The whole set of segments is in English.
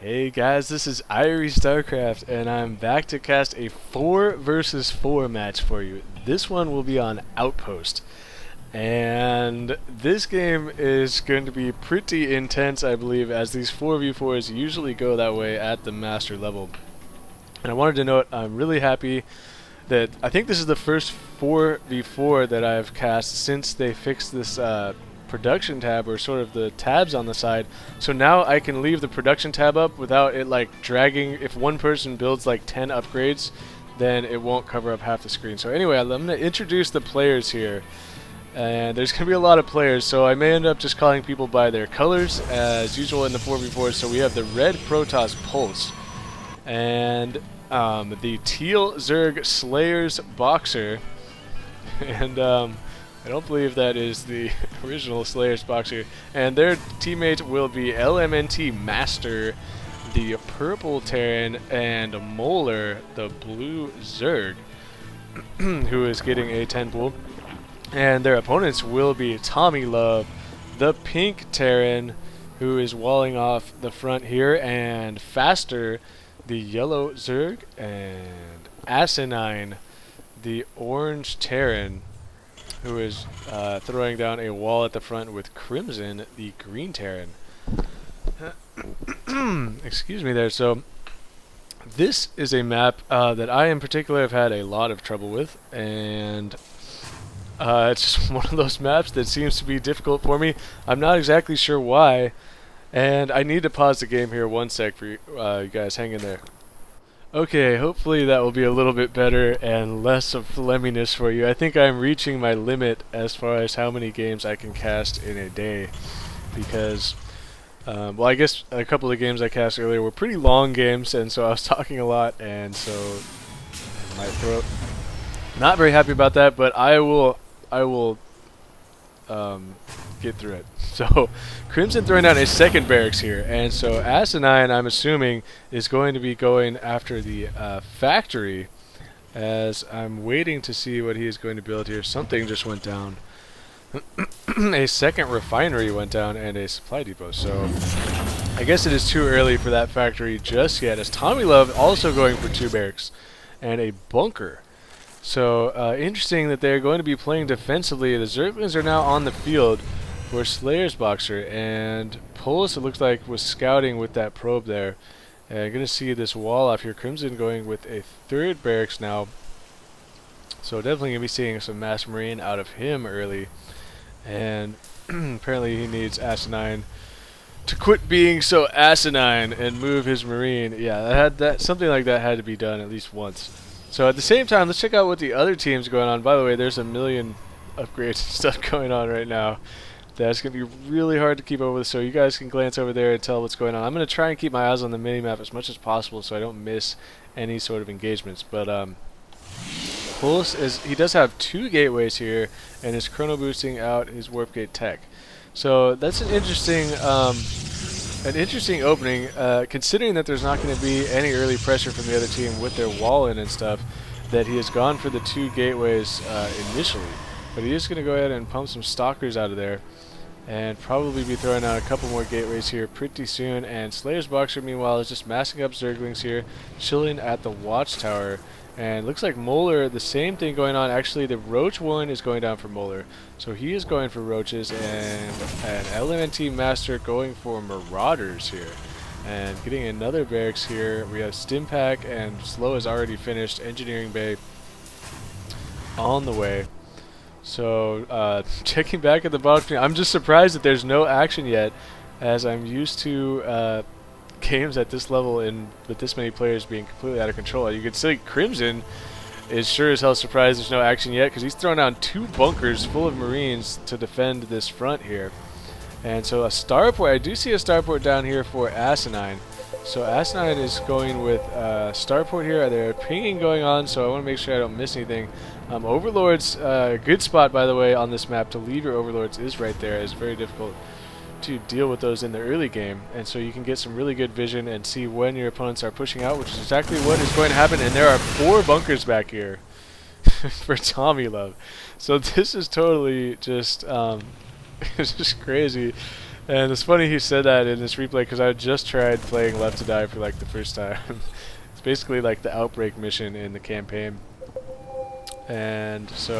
Hey guys, this is Irie Starcraft, and I'm back to cast a 4 versus 4 match for you. This one will be on Outpost, and this game is going to be pretty intense, I believe, as these 4v4s usually go that way at the master level. And I wanted to note, I'm really happy that I think this is the first 4v4 that I've cast since they fixed this production tab, or sort of the tabs on the side. So now I can leave the production tab up without it like dragging. If one person builds like 10 upgrades, then it won't cover up half the screen. So anyway, I'm going to introduce the players here. And there's going to be a lot of players, so I may end up just calling people by their colors as usual in the 4v4. So we have the red Protoss Pulse, and the teal Zerg SlayerSBoxer, and I don't believe that is the original SlayerSBoxer, and their teammate will be LMntMaster, the purple Terran, and Molar, the blue Zerg, who is getting a 10 pool. And their opponents will be TommyLove, the pink Terran, who is walling off the front here, and Faster, the yellow Zerg, and ASININE, the orange Terran, who is throwing down a wall at the front with Crimson, the green Terran. Excuse me there. So this is a map that I in particular have had a lot of trouble with, and it's just one of those maps that seems to be difficult for me. I'm not exactly sure why, and I need to pause the game here one sec for you, you guys. Hang in there. Okay, hopefully that will be a little bit better and less of flemminess for you. I think I'm reaching my limit as far as how many games I can cast in a day, because, well, I guess a couple of games I cast earlier were pretty long games, and so I was talking a lot, and so my throat. Not very happy about that, but I will get through it. So Crimson throwing down a second barracks here, and so ASININE, I'm assuming, is going to be going after the factory, as I'm waiting to see what he is going to build here. Something just went down. A second refinery went down, and a supply depot. So I guess it is too early for that factory just yet, as TommyLove also going for 2 barracks and a bunker. So interesting that they're going to be playing defensively. The Zerglings are now on the field for SlayerSBoxer, and Pulse, it looks like, was scouting with that probe there. And I'm going to see this wall off here. Crimson going with a 3rd barracks now. So definitely going to be seeing some Mass Marine out of him early. And apparently he needs ASININE to quit being so asinine and move his Marine. Yeah, something like that had to be done at least once. So at the same time, let's check out what the other team's going on. By the way, there's a million upgrades and stuff going on right now. That's going to be really hard to keep up with, so you guys can glance over there and tell what's going on. I'm going to try and keep my eyes on the minimap as much as possible so I don't miss any sort of engagements. But Pulse, he does have 2 gateways here and is chrono boosting out his warp gate tech. So that's an interesting opening, considering that there's not going to be any early pressure from the other team with their wall in and stuff, that he has gone for the 2 gateways initially. But he is going to go ahead and pump some stalkers out of there, and probably be throwing out a couple more gateways here pretty soon. And SlayerSBoxer, meanwhile, is just massing up Zerglings here, chilling at the watchtower. And looks like Molar, the same thing going on. Actually, the Roach one is going down for Molar, so he is going for Roaches, and an LMntMaster going for Marauders here. And getting another barracks here, we have Stimpack, and Slow has already finished Engineering Bay on the way. So checking back at the bottom screen, I'm just surprised that there's no action yet, as I'm used to games at this level and with this many players being completely out of control. You can see Crimson is sure as hell surprised there's no action yet, because he's thrown down 2 bunkers full of Marines to defend this front here. And so a starport, I do see a starport down here for ASININE. So ASININE is going with starport here. There's pinging going on, so I want to make sure I don't miss anything. Overlords, good spot, by the way, on this map to leave your Overlords is right there. It's very difficult to deal with those in the early game, and so you can get some really good vision and see when your opponents are pushing out, which is exactly what is going to happen. And there are 4 bunkers back here for TommyLove. So this is totally just it's just crazy And it's funny he said that in this replay because I just tried playing Left to Die for like the first time. It's basically like the Outbreak mission in the campaign. And so,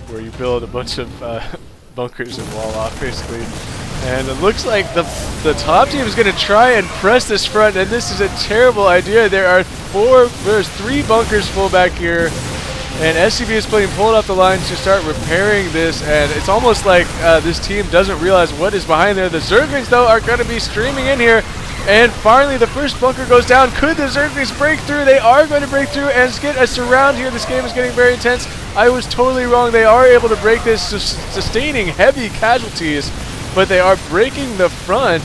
where you build a bunch of bunkers and wall off, basically. And it looks like the top team is going to try and press this front, and this is a terrible idea. There's 3 bunkers full back here, and SCB is pulling up the lines to start repairing this, and it's almost like this team doesn't realize what is behind there. The Zerglings, though, are going to be streaming in here, and finally the first bunker goes down. Could the Zerglings break through? They are going to break through and get a surround here. This game is getting very intense. I was totally wrong. They are able to break this, sustaining heavy casualties, but they are breaking the front,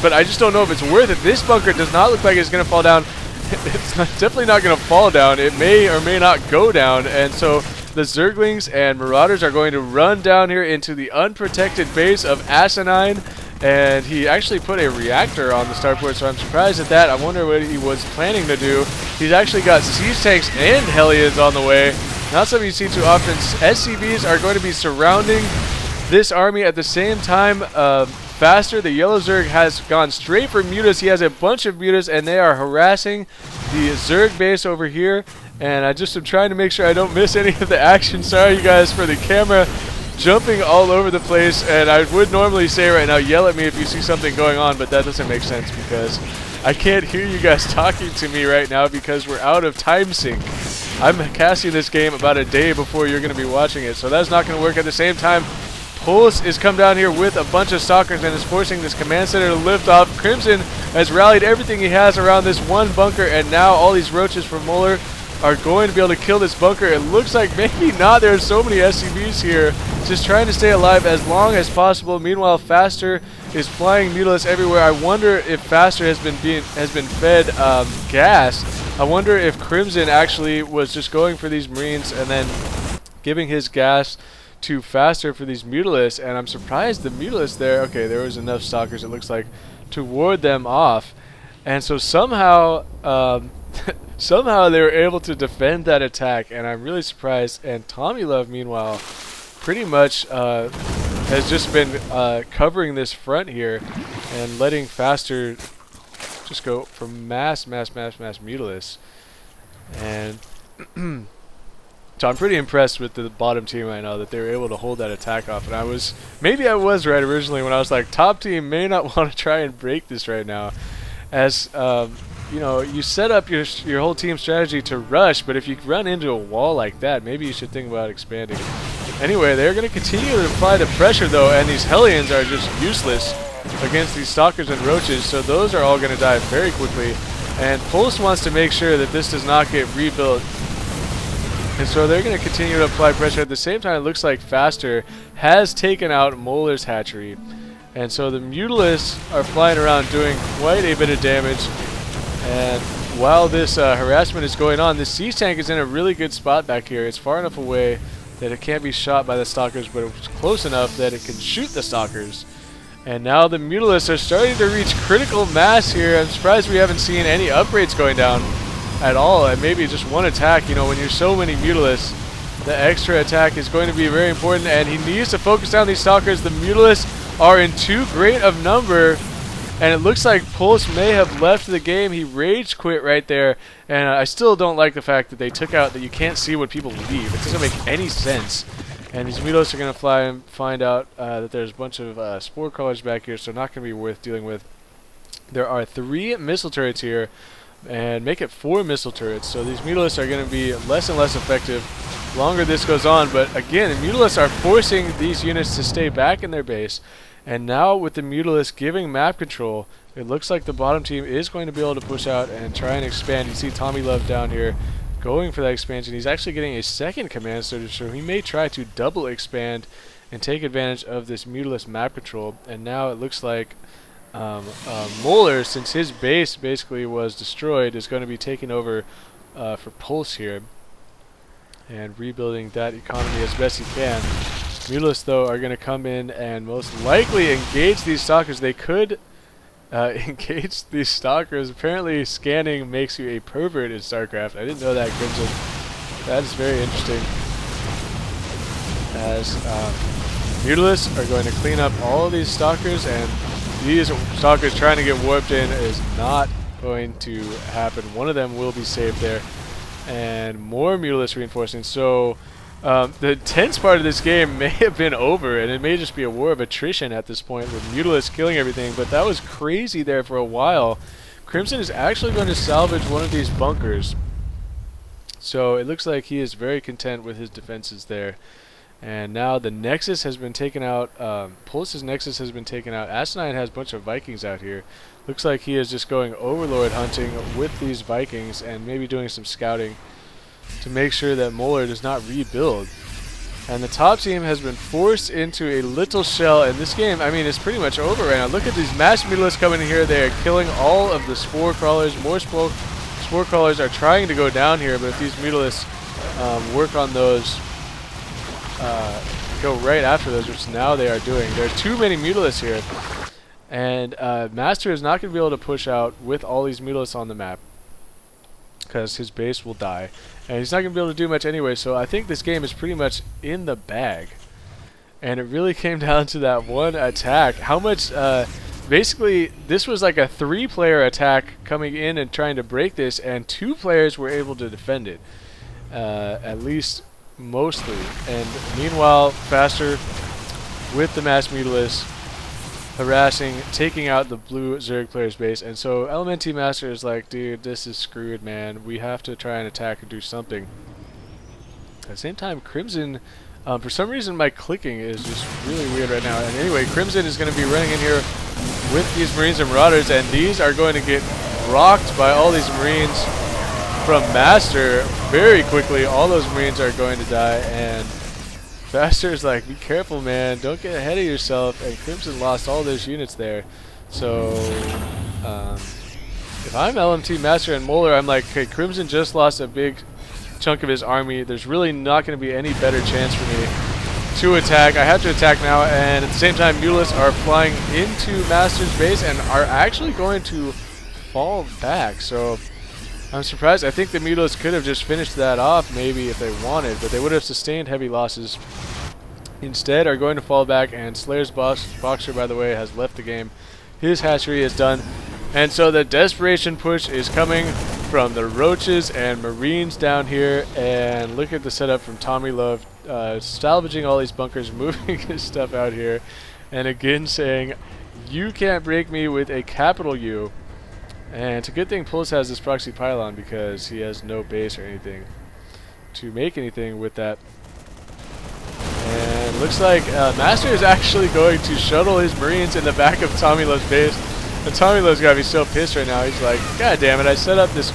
but I just don't know if it's worth it. This bunker does not look like it's going to fall down. It's definitely not going to fall down. It may or may not go down, and so the Zerglings and Marauders are going to run down here into the unprotected base of ASININE, and he actually put a reactor on the starport, so I'm surprised at that. I wonder what he was planning to do. He's actually got siege tanks and Hellions on the way. Not something you see too often. SCVs are going to be surrounding this army at the same time. Faster, the Yellow Zerg has gone straight for mutas. He has a bunch of mutas, and they are harassing the Zerg base over here. And I just am trying to make sure I don't miss any of the action. Sorry, you guys, for the camera jumping all over the place. And I would normally say right now, yell at me if you see something going on, but that doesn't make sense because I can't hear you guys talking to me right now because we're out of time sync. I'm casting this game about a day before you're going to be watching it, so that's not going to work. At the same time, Pulse is come down here with a bunch of stalkers and is forcing this command center to lift off. Crimson has rallied everything he has around this one bunker, and now all these roaches from Molar are going to be able to kill this bunker. It looks like maybe not. There's so many SCVs here just trying to stay alive as long as possible. Meanwhile, Faster is flying Mutilis everywhere. I wonder if Faster has been fed gas. I wonder if Crimson actually was just going for these Marines and then giving his gas to Faster for these Mutilis, and I'm surprised the Mutilis there, okay, there was enough stalkers, it looks like, to ward them off. And so somehow somehow they were able to defend that attack, and I'm really surprised. And TommyLove, meanwhile, pretty much has just been covering this front here and letting Faster just go for mass Mutilis. And so I'm pretty impressed with the bottom team right now that they were able to hold that attack off. And maybe I was right originally when I was like, top team may not want to try and break this right now, as you know, you set up your whole team strategy to rush, but if you run into a wall like that, maybe you should think about expanding. Anyway, they're going to continue to apply the pressure though, and these Hellions are just useless against these stalkers and roaches, so those are all going to die very quickly. And Pulse wants to make sure that this does not get rebuilt. And so they're going to continue to apply pressure. At the same time, it looks like Faster has taken out Molar's hatchery. And so the Mutilis are flying around doing quite a bit of damage. And while this harassment is going on, the siege tank is in a really good spot back here. It's far enough away that it can't be shot by the stalkers, but it's close enough that it can shoot the stalkers. And now the Mutilis are starting to reach critical mass here. I'm surprised we haven't seen any upgrades going down at all, and maybe just one attack. You know, when you're so many Mutilis, the extra attack is going to be very important, and he needs to focus down these stalkers. The Mutilis are in too great of number, and it looks like Pulse may have left the game. He rage quit right there, and I still don't like the fact that they took out that you can't see when people leave. It doesn't make any sense. And these Mutilis are going to fly and find out that there's a bunch of spore crawlers back here, so not going to be worth dealing with. There are 3 missile turrets here, and make it 4 missile turrets. So these Mutilis are going to be less and less effective longer this goes on. But again, the Mutilis are forcing these units to stay back in their base. And now with the Mutilis giving map control, it looks like the bottom team is going to be able to push out and try and expand. You see TommyLove down here going for that expansion. He's actually getting a second command center, so he may try to double expand and take advantage of this Mutilis map control. And now it looks like Molar, since his base basically was destroyed, is going to be taking over for Pulse here and rebuilding that economy as best he can. Mutilis, though, are going to come in and most likely engage these stalkers. They could engage these stalkers. Apparently, scanning makes you a pervert in Starcraft. I didn't know that, Crimson. That is very interesting. As Mutalisks are going to clean up all of these Stalkers, and these Stalkers trying to get warped in is not going to happen. One of them will be saved there. And more Mutalisk reinforcing. So the tense part of this game may have been over, and it may just be a war of attrition at this point with Mutalisk killing everything, but that was crazy there for a while. Crimson is actually going to salvage one of these bunkers. So it looks like he is very content with his defenses there. And now the Nexus has been taken out. Pulse's Nexus has been taken out. ASININE has a bunch of Vikings out here. Looks like he is just going Overlord hunting with these Vikings and maybe doing some scouting to make sure that Molar does not rebuild. And the top team has been forced into a little shell, and this game, I mean, it's pretty much over right now. Look at these mass Mutalisks coming in here. They are killing all of the Spore Crawlers. More Spore Crawlers are trying to go down here, but if these Mutalisks work on those, go right after those, which now they are doing. There are too many Mutalisks here. And Master is not going to be able to push out with all these Mutalisks on the map because his base will die. And he's not going to be able to do much anyway, so I think this game is pretty much in the bag. And it really came down to that one attack. How much... basically, this was like a 3-player attack coming in and trying to break this, and 2 players were able to defend it. At least mostly. And meanwhile, Faster with the mass Mutalisks harassing, taking out the blue Zerg player's base, and so LMntMaster is like, dude, this is screwed, man. We have to try and attack and do something. At the same time, Crimson, for some reason my clicking is just really weird right now. And anyway, Crimson is going to be running in here with these Marines and Marauders, and these are going to get rocked by all these Marines from Master very quickly. All those Marines are going to die, and Faster is like, be careful, man, don't get ahead of yourself. And Crimson lost all those units there. So if I'm LMntMaster and Molar, I'm like, okay, Crimson just lost a big chunk of his army. There's really not going to be any better chance for me to attack. I have to attack now, and at the same time, Mutalisks are flying into Master's base and are actually going to fall back. So I'm surprised. I think the Mutalisks could have just finished that off maybe if they wanted, but they would have sustained heavy losses. Instead are going to fall back, and SlayerSBoxer, by the way, has left the game. His hatchery is done. And so the desperation push is coming from the Roaches and Marines down here. And look at the setup from TommyLove, salvaging all these bunkers, moving his stuff out here. And again saying, you can't break me with a capital U. And it's a good thing Pulse has this proxy pylon because he has no base or anything to make anything with that. And looks like Master is actually going to shuttle his Marines in the back of TommyLove's base. And TommyLove's got to be so pissed right now. He's like, God damn it, I set up this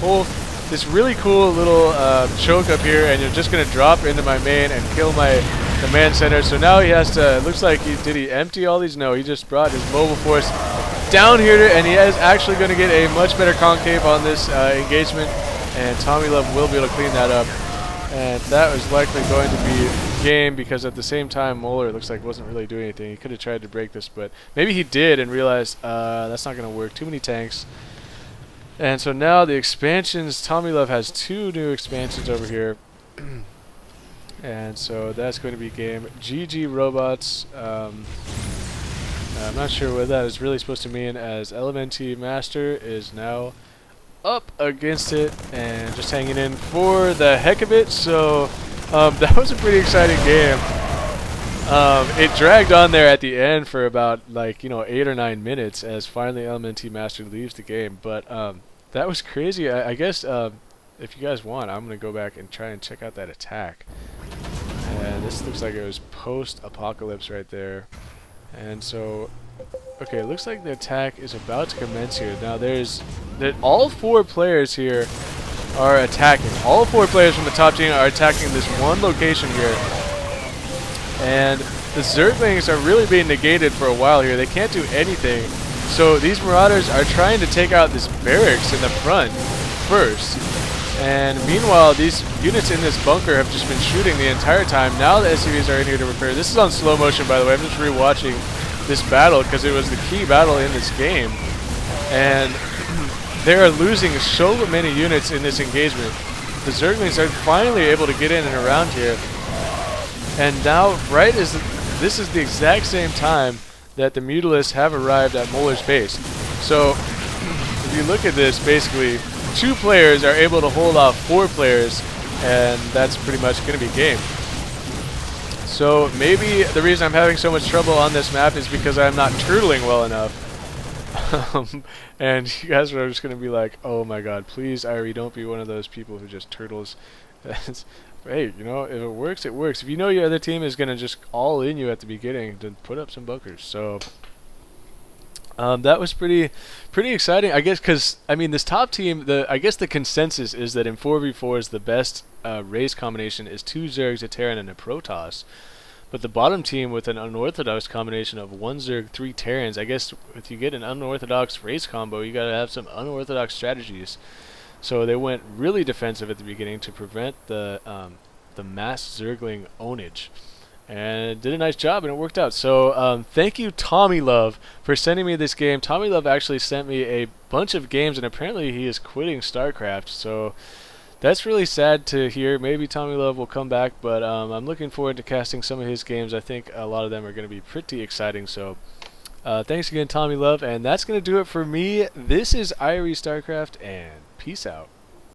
really cool little choke up here, and you're just going to drop into my main and kill my command center. So now he has to, it looks like did he empty all these? No, he just brought his mobile force down here, and he is actually going to get a much better concave on this engagement, and TommyLove will be able to clean that up. And that was likely going to be game because at the same time Molar looks like wasn't really doing anything. He could have tried to break this, but maybe he did and realized that's not going to work. Too many tanks. And so now the expansions, TommyLove has 2 new expansions over here. And so that's going to be game. GG robots. I'm not sure what that is really supposed to mean, as LMntMaster is now up against it and just hanging in for the heck of it. So that was a pretty exciting game. It dragged on there at the end for about 8 or 9 minutes as finally LMntMaster leaves the game. But that was crazy. I guess if you guys want, I'm going to go back and try and check out that attack. And this looks like it was post-apocalypse right there. And so, okay, it looks like the attack is about to commence here. Now all 4 players here are attacking. All 4 players from the top team are attacking this one location here. And the Zerglings are really being negated for a while here. They can't do anything. So these Marauders are trying to take out this barracks in the front first. And meanwhile, these units in this bunker have just been shooting the entire time. Now the SCVs are in here to repair. This is on slow motion, by the way. I'm just rewatching this battle because it was the key battle in this game. And they are losing so many units in this engagement. The Zerglings are finally able to get in and around here. And now, right as this is the exact same time that the Mutalisks have arrived at Molar's base. So if you look at this, basically 2 players are able to hold off 4 players, and that's pretty much going to be game. So maybe the reason I'm having so much trouble on this map is because I'm not turtling well enough. And you guys are just going to be like, oh my god, please, Irie, don't be one of those people who just turtles. Hey, you know, if it works, it works. If you know your other team is going to just all in you at the beginning, then put up some bunkers. So that was pretty exciting, I guess, because I mean, this top team, I guess the consensus is that in 4v4s the best race combination is 2 Zergs, a Terran, and a Protoss. But the bottom team with an unorthodox combination of 1 Zerg, 3 Terrans, I guess if you get an unorthodox race combo, you gotta have some unorthodox strategies. So they went really defensive at the beginning to prevent the mass Zergling ownage. And it did a nice job, and it worked out. So thank you, TommyLove, for sending me this game. TommyLove actually sent me a bunch of games, and apparently he is quitting Starcraft. So that's really sad to hear. Maybe TommyLove will come back, but I'm looking forward to casting some of his games. I think a lot of them are going to be pretty exciting. So thanks again, TommyLove, and that's going to do it for me. This is Irie Starcraft, and peace out.